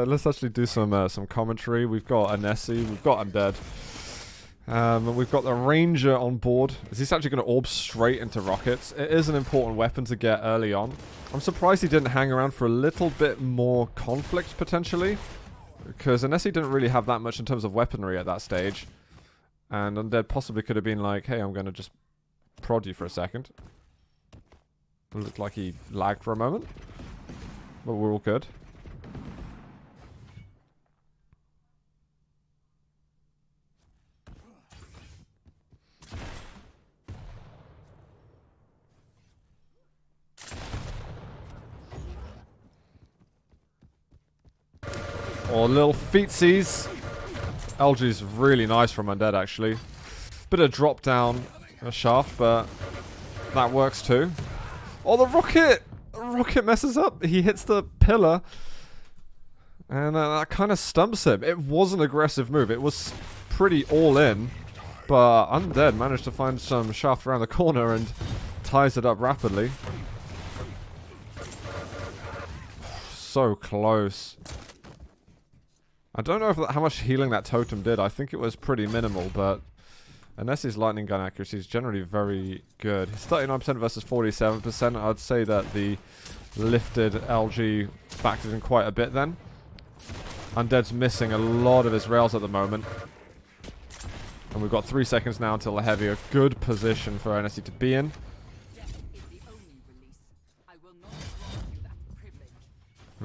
Let's actually do some commentary. We've got Enesy, we've got Undead. We've got the Ranger on board. Is he actually going to orb straight into rockets? It is an important weapon to get early on. I'm surprised he didn't hang around for a little bit more conflict, potentially. Because Enesy didn't really have that much in terms of weaponry at that stage. And Undead possibly could have been like, hey, I'm going to just prod you for a second. It looked like he lagged for a moment. But we're all good. Or little feetsies. LG's really nice from Undead, actually. Bit of drop down a shaft, but that works too. Oh, the rocket! The rocket messes up. He hits the pillar. And that kind of stumps him. It was an aggressive move. It was pretty all in. But Undead managed to find some shaft around the corner and ties it up rapidly. So close. I don't know how much healing that totem did. I think it was pretty minimal, but Enesy's lightning gun accuracy is generally very good. He's 39% versus 47%. I'd say that the lifted LG factored in quite a bit then. Undead's missing a lot of his rails at the moment. And we've got 3 seconds now until the heavy. A good position for Enesy to be in.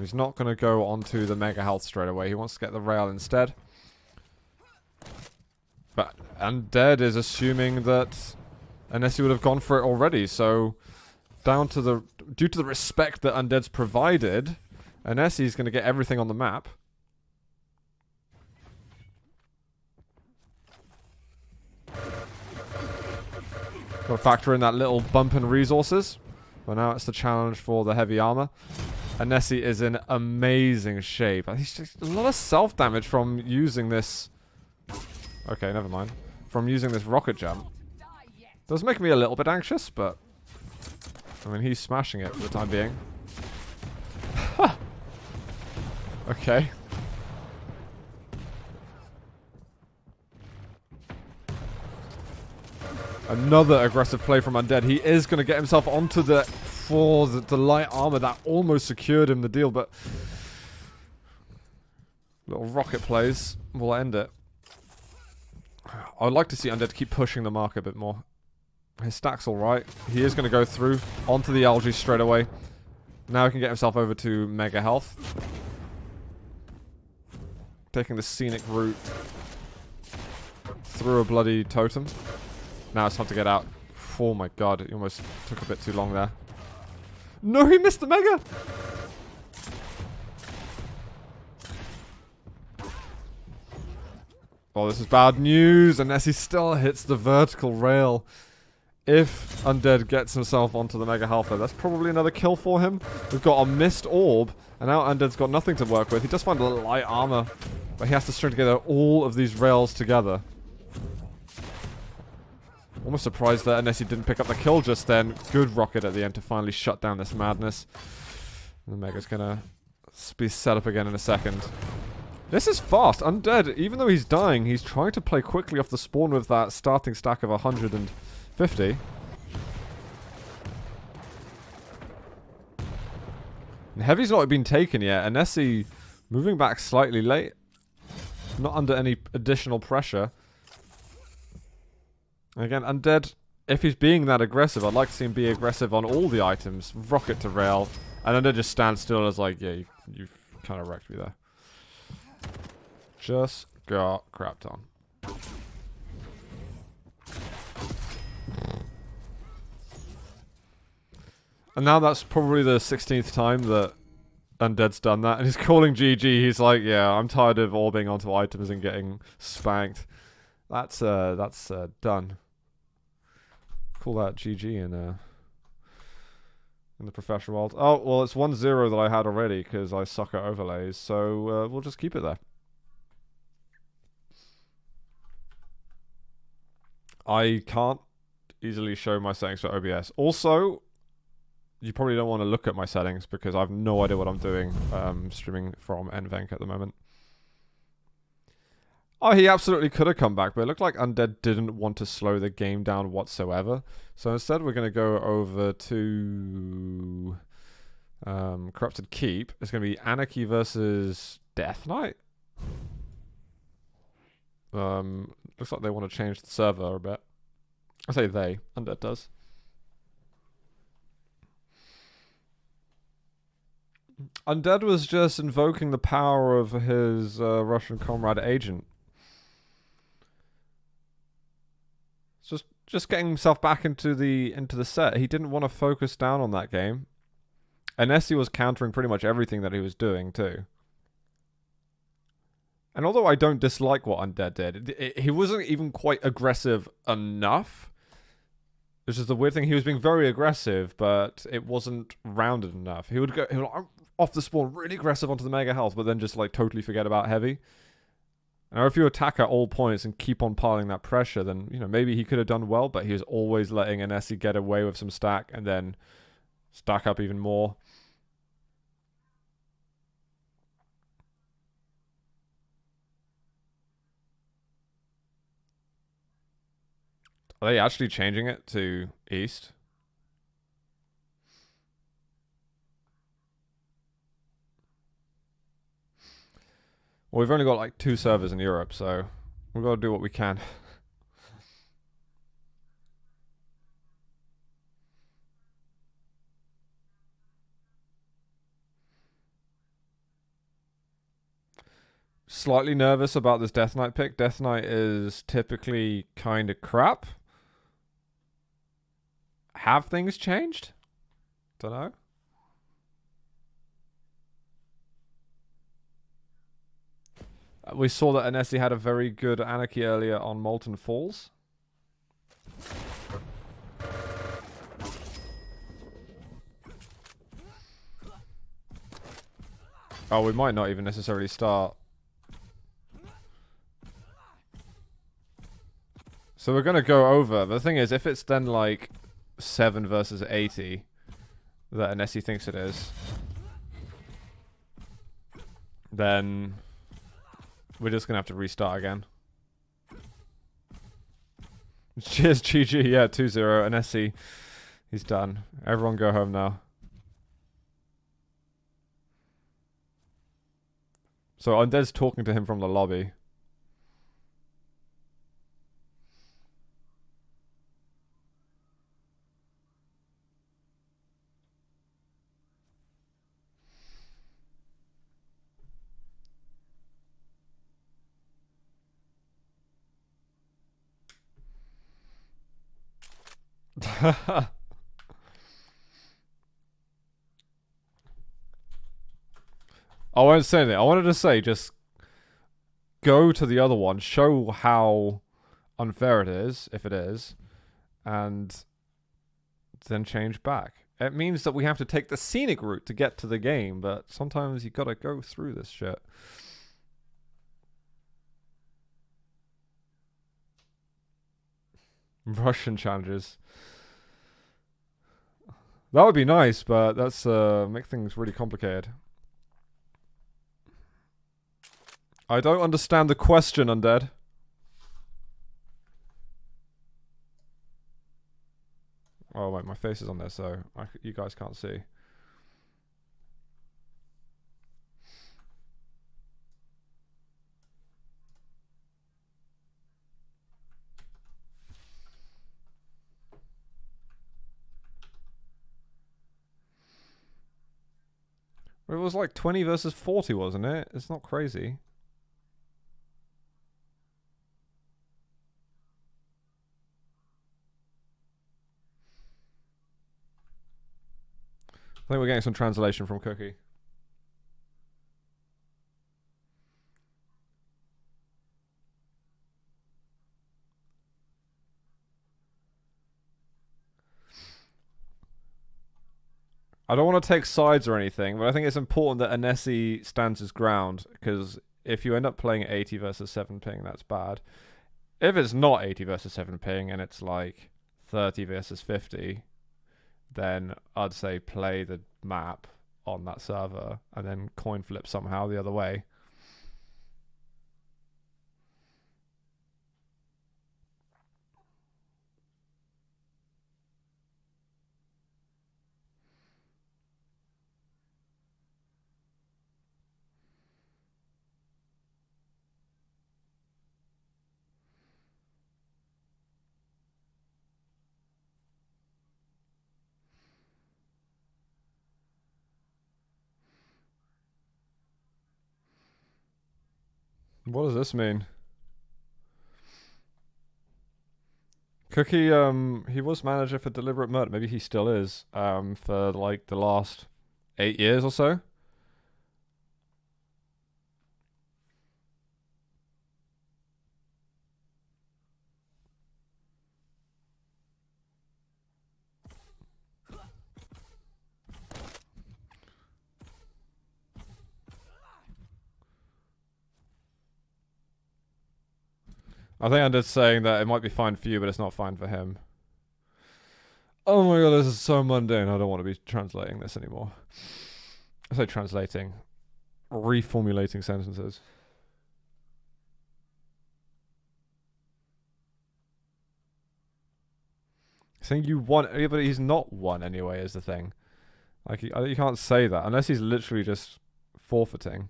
He's not going to go onto the Mega Health straight away. He wants to get the rail instead. But Undead is assuming that Enesy would have gone for it already. So, due to the respect that Undead's provided, Enesy's going to get everything on the map. Got to factor in that little bump in resources. But now it's the challenge for the heavy armor. Enesy is in amazing shape. He's just a lot of self-damage from using this... Okay, never mind. From using this rocket jump. Does make me a little bit anxious, but... I mean, he's smashing it for the time being. Okay. Another aggressive play from Undead. He is going to get himself onto the... For the light armor that almost secured him the deal, but little rocket plays will end it. I would like to see Undead keep pushing the mark a bit more. His stack's alright. He is going to go through onto the algae straight away. Now he can get himself over to Mega Health. Taking the scenic route through a bloody totem. Now it's time to get out. Oh my god, he almost took a bit too long there. No, he missed the Mega! Oh, this is bad news. Enesy still hits the vertical rail. If Undead gets himself onto the Mega Health, that's probably another kill for him. We've got a missed orb, and now Undead's got nothing to work with. He does find a little light armor, but he has to string together all of these rails together. Almost surprised that Enesy didn't pick up the kill just then. Good rocket at the end to finally shut down this madness. The Mega's gonna be set up again in a second. This is fast. Undead, even though he's dying, he's trying to play quickly off the spawn with that starting stack of 150. And Heavy's not been taken yet. Enesy moving back slightly late. Not under any additional pressure. Again, Undead, if he's being that aggressive, I'd like to see him be aggressive on all the items. Rocket to rail. And Undead just stands still as like, yeah, you've kind of wrecked me there. Just got crapped on. And now that's probably the 16th time that Undead's done that. And he's calling GG. He's like, yeah, I'm tired of orbing onto items and getting spanked. That's done. Call that GG in the professional world. Oh, well, it's 1-0 that I had already because I suck at overlays, so we'll just keep it there. I can't easily show my settings for OBS. Also, you probably don't want to look at my settings because I have no idea what I'm doing streaming from NVenc at the moment. Oh, he absolutely could have come back, but it looked like Undead didn't want to slow the game down whatsoever. So instead we're going to go over to Corrupted Keep. It's going to be Anarchy versus Death Knight. Looks like they want to change the server a bit. I say they, Undead does. Undead was just invoking the power of his Russian comrade agent. Just getting himself back into the set. He didn't want to focus down on that game. Enesy was countering pretty much everything that he was doing too. And although I don't dislike what Undead did, he wasn't even quite aggressive enough. It's just the weird thing. He was being very aggressive, but it wasn't rounded enough. He would go off the spawn really aggressive onto the mega health, but then just like totally forget about heavy. Now, if you attack at all points and keep on piling that pressure, then, you know, maybe he could have done well, but he was always letting Enesy get away with some stack and then stack up even more. Are they actually changing it to East? Well, we've only got like 2 servers in Europe, so we've got to do what we can. Slightly nervous about this Death Knight pick. Death Knight is typically kind of crap. Have things changed? Don't know. We saw that Enesy had a very good Anarchy earlier on Molten Falls. Oh, we might not even necessarily start. So we're going to go over. But the thing is, if it's then like 7 versus 80 that Enesy thinks it is, then we're just going to have to restart again. Cheers, GG. Yeah, 2-0. Enesy, he's done. Everyone go home now. So Undead's talking to him from the lobby. I won't say anything. I wanted to say just go to the other one, show how unfair it is, if it is, and then change back. It means that we have to take the scenic route to get to the game, but sometimes you gotta go through this shit. Russian challenges. That would be nice, but that's make things really complicated. I don't understand the question, Undead. Oh wait, my face is on there, so you guys can't see. It was like 20 versus 40, wasn't it? It's not crazy. I think we're getting some translation from Cookie. I don't want to take sides or anything, but I think it's important that Enesy stands his ground, because if you end up playing 80 versus 7 ping, that's bad. If it's not 80 versus 7 ping and it's like 30 versus 50, then I'd say play the map on that server and then coin flip somehow the other way. What does this mean? Cookie, he was manager for Deliberate Murder. Maybe he still is, for like the last 8 years or so. I think I'm just saying that it might be fine for you, but it's not fine for him. Oh my god, this is so mundane. I don't want to be translating this anymore. I say translating. Reformulating sentences. Saying you won, yeah, but he's not won anyway is the thing. Like, you can't say that unless he's literally just forfeiting.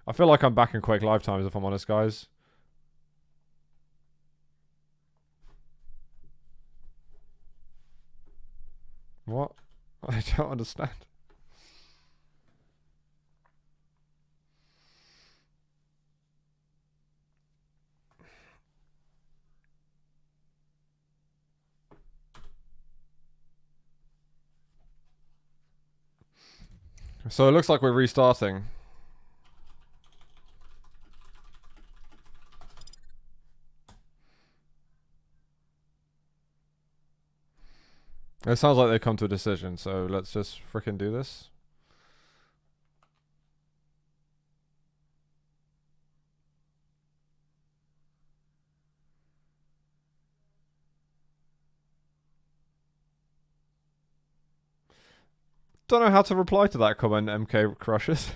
I feel like I'm back in Quake lifetimes if I'm honest, guys. What? I don't understand. So it looks like we're restarting. It sounds like they've come to a decision, so let's just frickin' do this. Don't know how to reply to that comment, MK Crushes.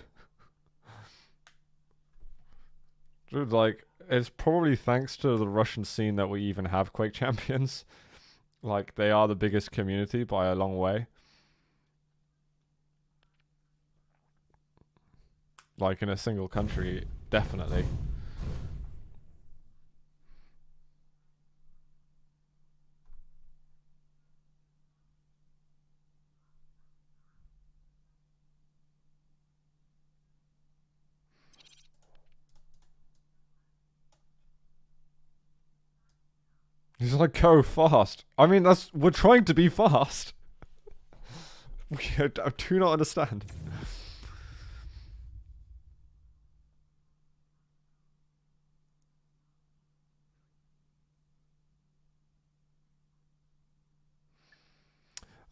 Dude, like, it's probably thanks to the Russian scene that we even have Quake champions. Like, they are the biggest community by a long way. Like, in a single country, definitely. He's like, go fast. I mean, we're trying to be fast. I do not understand.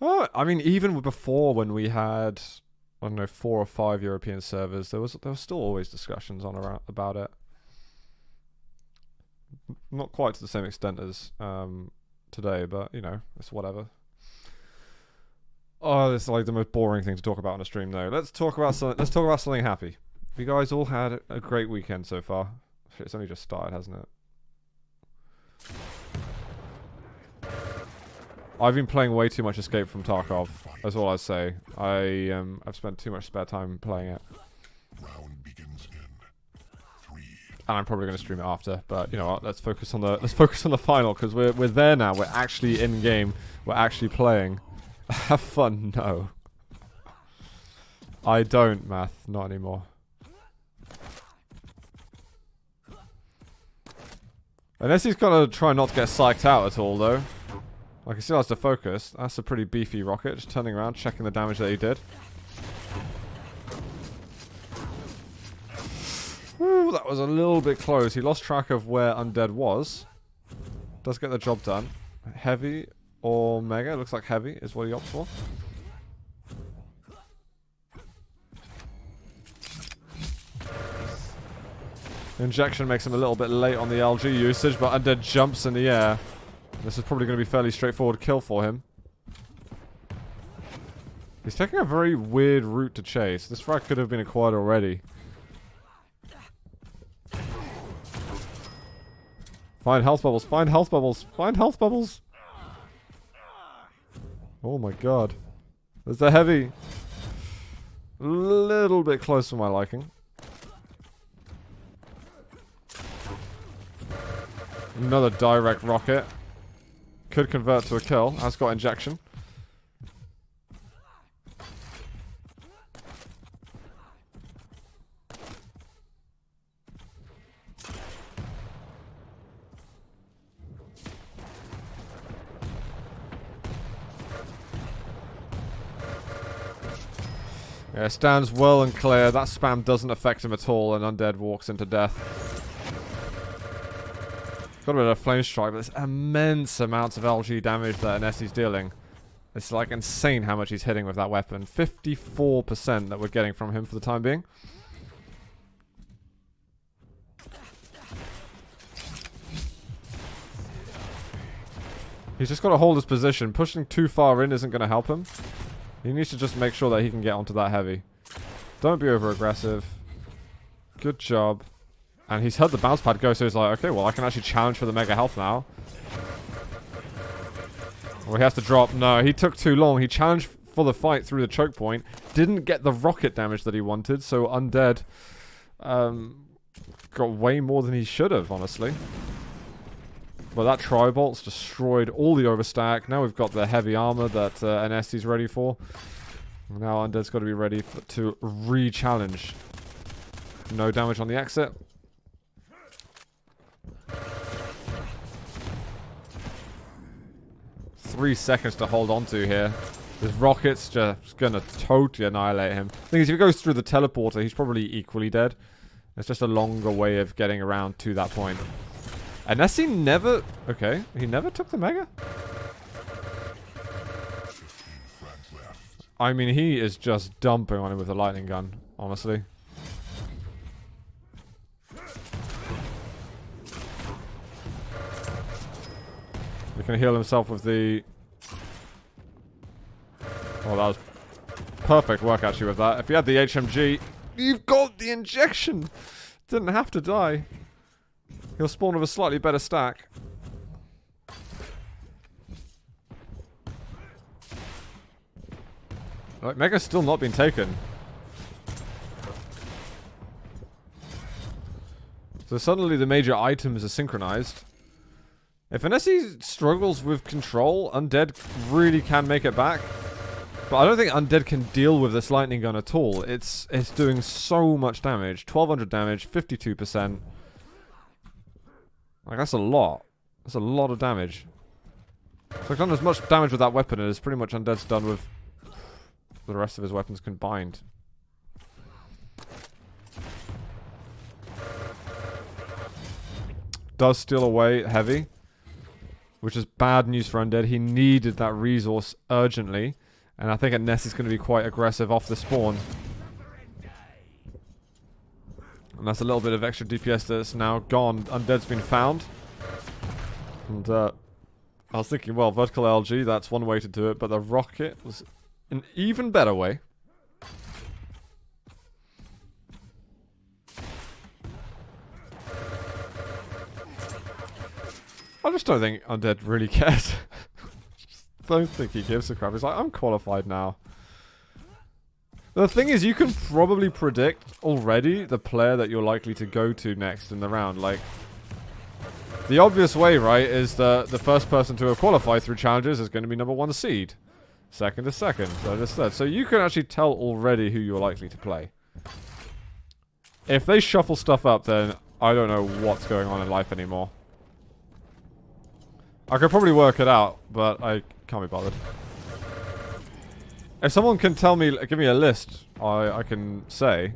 Oh, I mean, even before when we had, I don't know, 4 or 5 European servers, there was still always discussions about it. Not quite to the same extent as today, but you know, it's whatever. Oh, it's like the most boring thing to talk about on a stream, though. Let's talk about something happy. You guys all had a great weekend so far. It's only just started, hasn't it? I've been playing way too much Escape from Tarkov. That's all I'd say. I've spent too much spare time playing it. Round begins in 3. And I'm probably going to stream it after. But you know what? Let's focus on the final because we're there now. We're actually in game. We're actually playing. Have fun? No. I don't, Math. Not anymore. Unless he's gonna try not to get psyched out at all, though. Like, he still has to focus. That's a pretty beefy rocket. Just turning around, checking the damage that he did. Ooh, that was a little bit close. He lost track of where Undead was. Does get the job done. Heavy or Mega? Looks like Heavy is what he opts for. Injection makes him a little bit late on the LG usage, but Undead jumps in the air. This is probably going to be a fairly straightforward kill for him. He's taking a very weird route to chase. This frag could have been acquired already. Find health bubbles, find health bubbles, find health bubbles! Oh my god. There's a heavy. A little bit close for my liking. Another direct rocket. Could convert to a kill. Has got injection. Yeah, stands well and clear. That spam doesn't affect him at all, and Undead walks into death. Got a bit of flame strike, but there's immense amounts of LG damage that Enesy's dealing. It's like insane how much he's hitting with that weapon. 54% that we're getting from him for the time being. He's just got to hold his position. Pushing too far in isn't going to help him. He needs to just make sure that he can get onto that heavy. Don't be over-aggressive. Good job. And he's heard the bounce pad go, so he's like, okay, well, I can actually challenge for the mega health now. Well, he has to drop. No, he took too long. He challenged for the fight through the choke point. Didn't get the rocket damage that he wanted, so Undead got way more than he should have, honestly. But that Tri-Bolt's destroyed all the overstack. Now we've got the heavy armor that Enesy's ready for. Now Undead's got to be ready to re-challenge. No damage on the exit. Three seconds to hold on to here. This rocket's just gonna totally annihilate him. Thing is, if he goes through the teleporter, he's probably equally dead. It's just a longer way of getting around to that point. Enesy never... Okay, he never took the mega? I mean, he is just dumping on him with a lightning gun, honestly. He can heal himself with the... Oh, that was perfect work, actually, with that. If he had the HMG... You've got the injection! Didn't have to die. He'll spawn with a slightly better stack. Right, Mega's still not been taken. So suddenly the major items are synchronized. If Enesy struggles with control, Undead really can make it back. But I don't think Undead can deal with this lightning gun at all. It's doing so much damage. 1200 damage, 52%. Like, that's a lot. That's a lot of damage. So I've done as much damage with that weapon as pretty much Undead's done with the rest of his weapons combined. Does steal away heavy, which is bad news for Undead. He needed that resource urgently, and I think Enesy's going to be quite aggressive off the spawn. And that's a little bit of extra DPS that's now gone. Undead's been found. And I was thinking, well, vertical LG, that's one way to do it, but the rocket was an even better way. I just don't think Undead really cares. Just don't think he gives a crap. He's like, I'm qualified now. The thing is, you can probably predict already the player that you're likely to go to next in the round. Like, the obvious way, right, is the first person to have qualified through challenges is going to be number 1 seed. Second is second. So just that. So you can actually tell already who you're likely to play. If they shuffle stuff up, then I don't know what's going on in life anymore. I could probably work it out, but I can't be bothered. If someone can tell me, give me a list, I can say.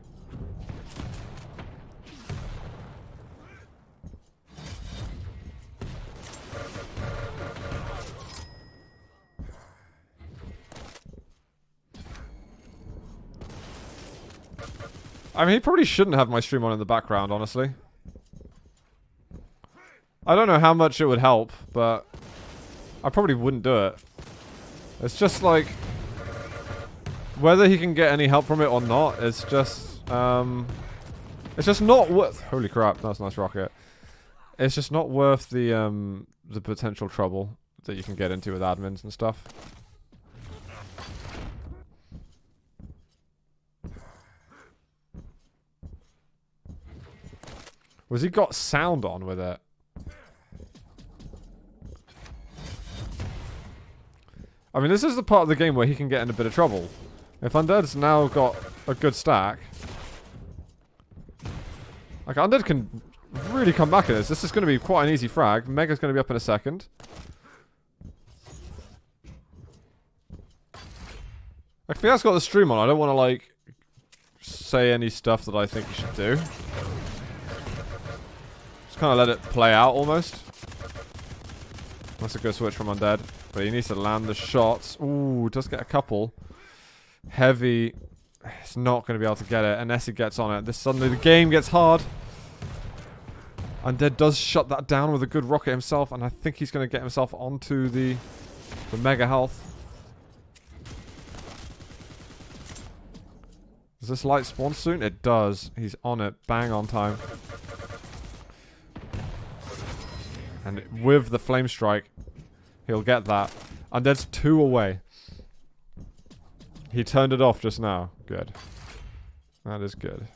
I mean, he probably shouldn't have my stream on in the background, honestly. I don't know how much it would help, but I probably wouldn't do it. It's just like, whether he can get any help from it or not, it's just not worth. Holy crap, that's a nice rocket. It's just not worth the potential trouble that you can get into with admins and stuff. Was he got sound on with it? I mean, this is the part of the game where he can get in a bit of trouble. If Undead's now got a good stack, like Undead can really come back at this. This is going to be quite an easy frag. Mega's going to be up in a second. Like, if he has got the stream on, I don't want to like say any stuff that I think he should do. Just kind of let it play out almost. That's a good switch from Undead. But he needs to land the shots. Ooh, does get a couple. Heavy. It's not going to be able to get it. Enesy gets on it. This suddenly the game gets hard. Undead does shut that down with a good rocket himself. And I think he's going to get himself onto the mega health. Does this light spawn soon? It does. He's on it. Bang on time. And with the flame strike, he'll get that. Undead's 2 away. He turned it off just now. Good. That is good.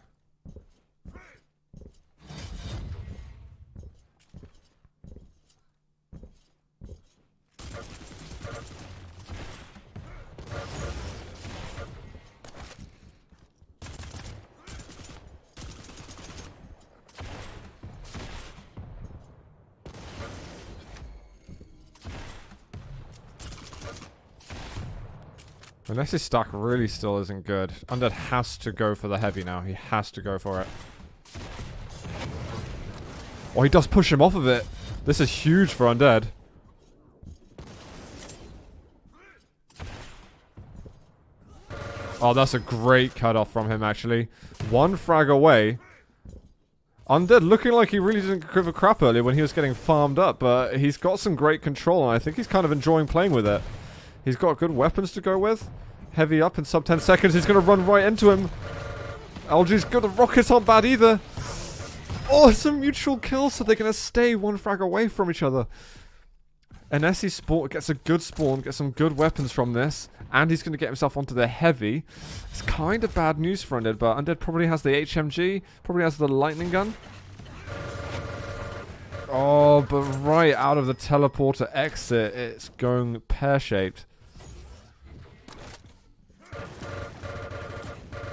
Unless his stack really still isn't good. Undead has to go for the heavy now. He has to go for it. Oh, he does push him off of it. This is huge for Undead. Oh, that's a great cutoff from him, actually. 1 frag away. Undead looking like he really didn't give a crap earlier when he was getting farmed up, but he's got some great control, and I think he's kind of enjoying playing with it. He's got good weapons to go with. Heavy up in sub 10 seconds. He's going to run right into him. LG's good. The rockets aren't bad either. Oh, it's a mutual kill, so they're going to stay 1 frag away from each other. Enesy spawn gets a good spawn, gets some good weapons from this, and he's going to get himself onto the heavy. It's kind of bad news for Undead, but Undead probably has the HMG, probably has the lightning gun. Oh, but right out of the teleporter exit, it's going pear-shaped.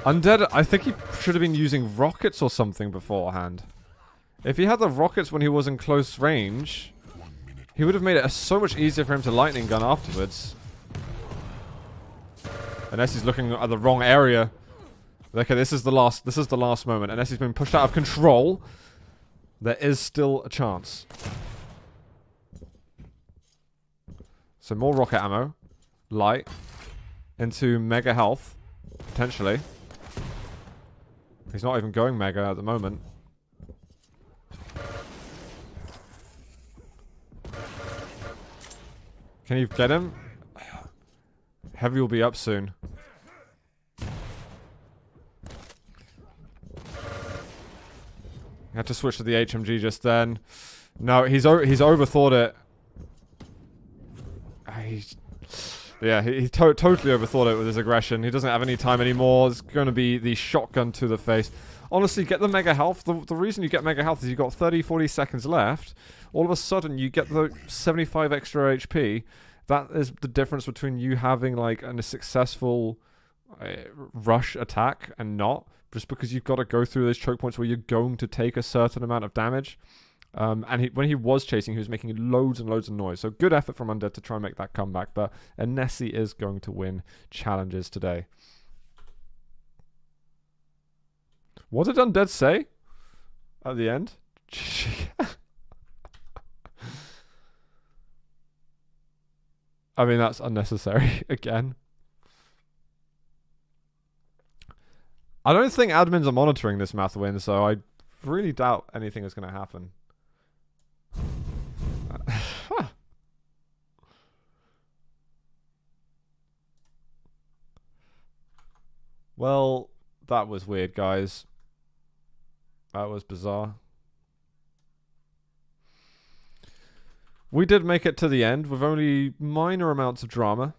Undead, I think he should have been using rockets or something beforehand. If he had the rockets when he was in close range, he would have made it so much easier for him to lightning gun afterwards. Unless he's looking at the wrong area. Okay, this is the last moment. Unless he's been pushed out of control, there is still a chance. So more rocket ammo. Light. Into mega health. Potentially. He's not even going mega at the moment. Can you get him? Heavy will be up soon. You had to switch to the HMG just then. No, he's overthought it. He totally overthought it with his aggression. He doesn't have any time anymore. It's going to be the shotgun to the face. Honestly, get the mega health. The reason you get mega health is you've got 30-40 seconds left. All of a sudden, you get the 75 extra HP. That is the difference between you having like a successful rush attack and not. Just because you've got to go through those choke points where you're going to take a certain amount of damage. And when he was chasing, he was making loads and loads of noise. So good effort from Undead to try and make that comeback. But Enesy is going to win challenges today. What did Undead say at the end? I mean, that's unnecessary again. I don't think admins are monitoring this math win, so I really doubt anything is going to happen. Well, that was weird, guys. That was bizarre. We did make it to the end with only minor amounts of drama.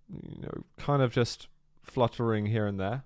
You know, kind of just fluttering here and there.